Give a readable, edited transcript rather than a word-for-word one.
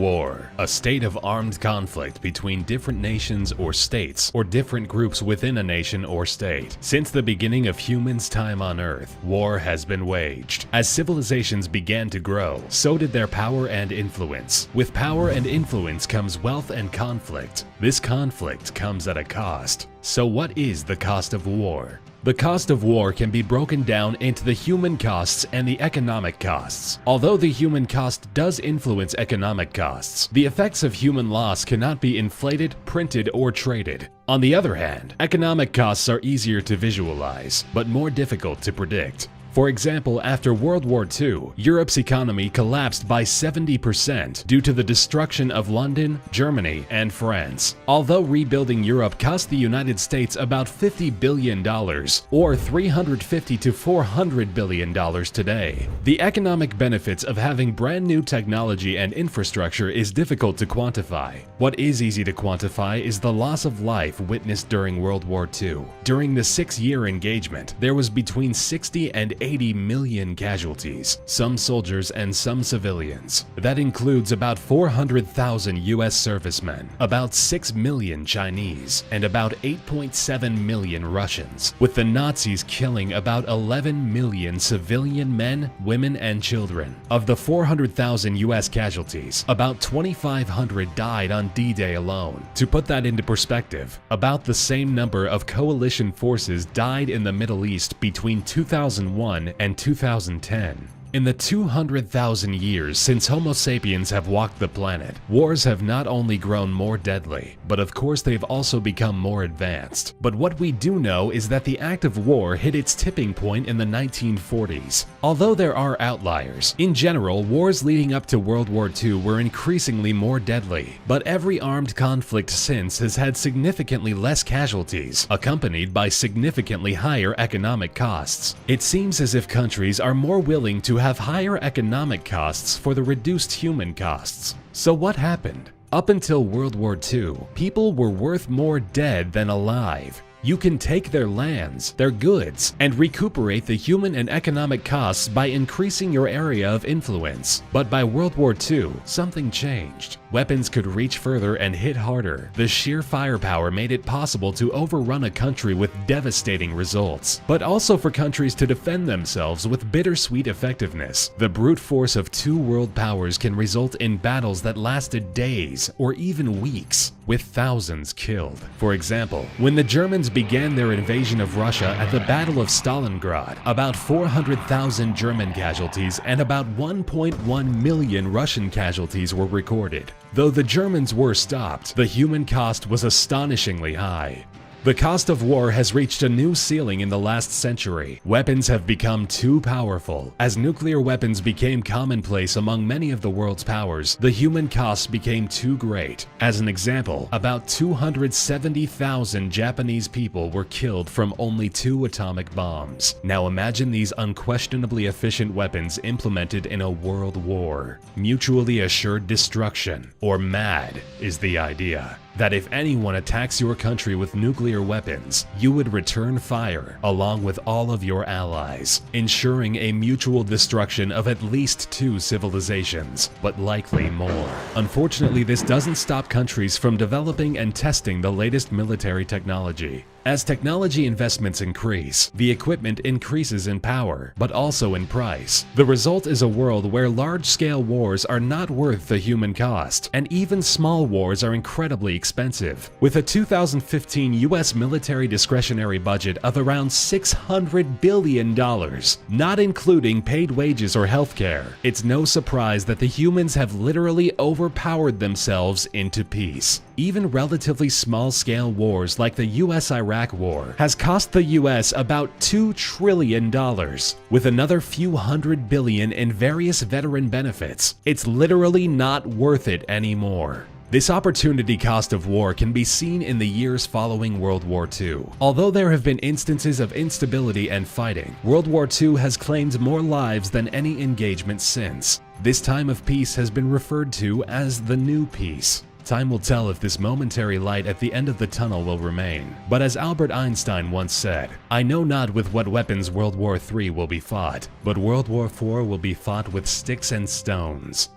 war, a state of armed conflict between different nations or states, or different groups within a nation or state. Since the beginning of humans' time on Earth, war has been waged. As civilizations began to grow, so did their power and influence. With power and influence comes wealth and conflict. This conflict comes at a cost. So what is the cost of war? The cost of war can be broken down into the human costs and the economic costs. Although the human cost does influence economic costs, the effects of human loss cannot be inflated, printed, or traded. On the other hand, economic costs are easier to visualize, but more difficult to predict. For example, after World War II, Europe's economy collapsed by 70% due to the destruction of London, Germany, and France. Although rebuilding Europe cost the United States about $50 billion, or $350 to $400 billion today, the economic benefits of having brand new technology and infrastructure is difficult to quantify. What is easy to quantify is the loss of life witnessed during World War II. During the 6-year engagement, there was between 60 and 80 million casualties, some soldiers and some civilians. That includes about 400,000 US servicemen, about 6 million Chinese, and about 8.7 million Russians, with the Nazis killing about 11 million civilian men, women, and children. Of the 400,000 US casualties, about 2,500 died on D-Day alone. To put that into perspective, about the same number of coalition forces died in the Middle East between 2001 and 2010. In the 200,000 years since Homo sapiens have walked the planet, wars have not only grown more deadly, but of course they've also become more advanced. But what we do know is that the act of war hit its tipping point in the 1940s. Although there are outliers, in general, wars leading up to World War II were increasingly more deadly. But every armed conflict since has had significantly less casualties, accompanied by significantly higher economic costs. It seems as if countries are more willing to have higher economic costs for the reduced human costs. So what happened? Up until World War II, people were worth more dead than alive. You can take their lands, their goods, and recuperate the human and economic costs by increasing your area of influence. But by World War II, something changed. Weapons could reach further and hit harder. The sheer firepower made it possible to overrun a country with devastating results, but also for countries to defend themselves with bittersweet effectiveness. The brute force of two world powers can result in battles that lasted days or even weeks, with thousands killed. For example, when the Germans began their invasion of Russia at the Battle of Stalingrad, about 400,000 German casualties and about 1.1 million Russian casualties were recorded. Though the Germans were stopped, the human cost was astonishingly high. The cost of war has reached a new ceiling in the last century. Weapons have become too powerful. As nuclear weapons became commonplace among many of the world's powers, the human costs became too great. As an example, about 270,000 Japanese people were killed from only 2 atomic bombs. Now imagine these unquestionably efficient weapons implemented in a world war. Mutually assured destruction, or MAD, is the idea. That if anyone attacks your country with nuclear weapons, you would return fire along with all of your allies, ensuring a mutual destruction of at least 2 civilizations, but likely more. Unfortunately, this doesn't stop countries from developing and testing the latest military technology. As technology investments increase, the equipment increases in power, but also in price. The result is a world where large-scale wars are not worth the human cost, and even small wars are incredibly expensive. With a 2015 US military discretionary budget of around $600 billion, not including paid wages or healthcare, it's no surprise that the humans have literally overpowered themselves into peace. Even relatively small-scale wars like the US-Iraq War has cost the US about $2 trillion, with another few $100 billion in various veteran benefits. It's literally not worth it anymore. This opportunity cost of war can be seen in the years following World War II. Although there have been instances of instability and fighting, World War II has claimed more lives than any engagement since. This time of peace has been referred to as the New Peace. Time will tell if this momentary light at the end of the tunnel will remain. But as Albert Einstein once said, "I know not with what weapons World War III will be fought, but World War IV will be fought with sticks and stones."